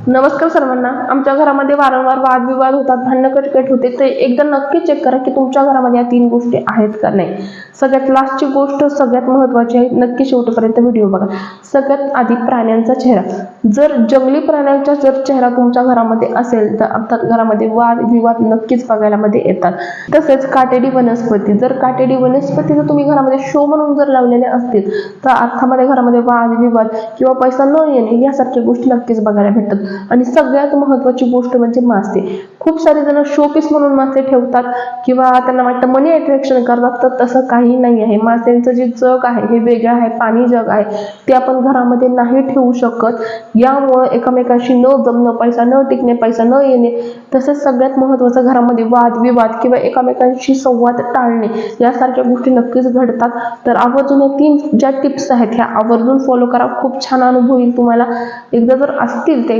नमस्कार सर्वांना. आमच्या घरामध्ये वारंवार वादविवाद होतात, भांडणं कटकट होते. ते एकदा नक्की चेक करा की तुमच्या घरामध्ये या 3 गोष्टी आहेत का नाही. सगळ्यात लास्टची गोष्ट सगळ्यात महत्त्वाची आहे. नक्की शेवटपर्यंत व्हिडिओ बघा. सगळ्यात आधी प्राण्यांचा चेहरा. जर जंगली प्राण्यांचा चेहरा तुमच्या घरामध्ये असेल तर अर्थात घरामध्ये वादविवाद नक्कीच बघायला मध्ये येतात. तसेच काटेरी वनस्पती. जर काटेरी वनस्पती जर तुम्ही घरामध्ये शो म्हणून जर लावलेल्या असतील तर अर्थामध्ये घरामध्ये वादविवाद किंवा पैसा न येणे यासारख्या गोष्टी नक्कीच बघायला भेटतात. आणि सगळ्यात महत्त्वाची गोष्ट म्हणजे मासे. खूप सारे जण शोपीस म्हणून मासे ठेवतात किंवा त्यांना वाटतं मनी अट्रॅक्शन करतात, तर तसं काही नाही आहे. माशांचं जे जग आहे हे वेगळं आहे, पाणी जग आहे, ते आपण घरामध्ये नाही ठेवू शकत. यामुळे एकमेकांशी न जमणं, पैसा न टिकणे, पैसा न येणे, तसंच सगळ्यात महत्त्वाचं घरामध्ये वादविवाद किंवा एकमेकांशी संवाद टाळणे यासारख्या गोष्टी नक्कीच घडतात. तर आवर्जून या 3 ज्या टिप्स आहेत ह्या आवर्जून फॉलो करा. खूप छान अनुभव येईल तुम्हाला. एकदा जर असतील ते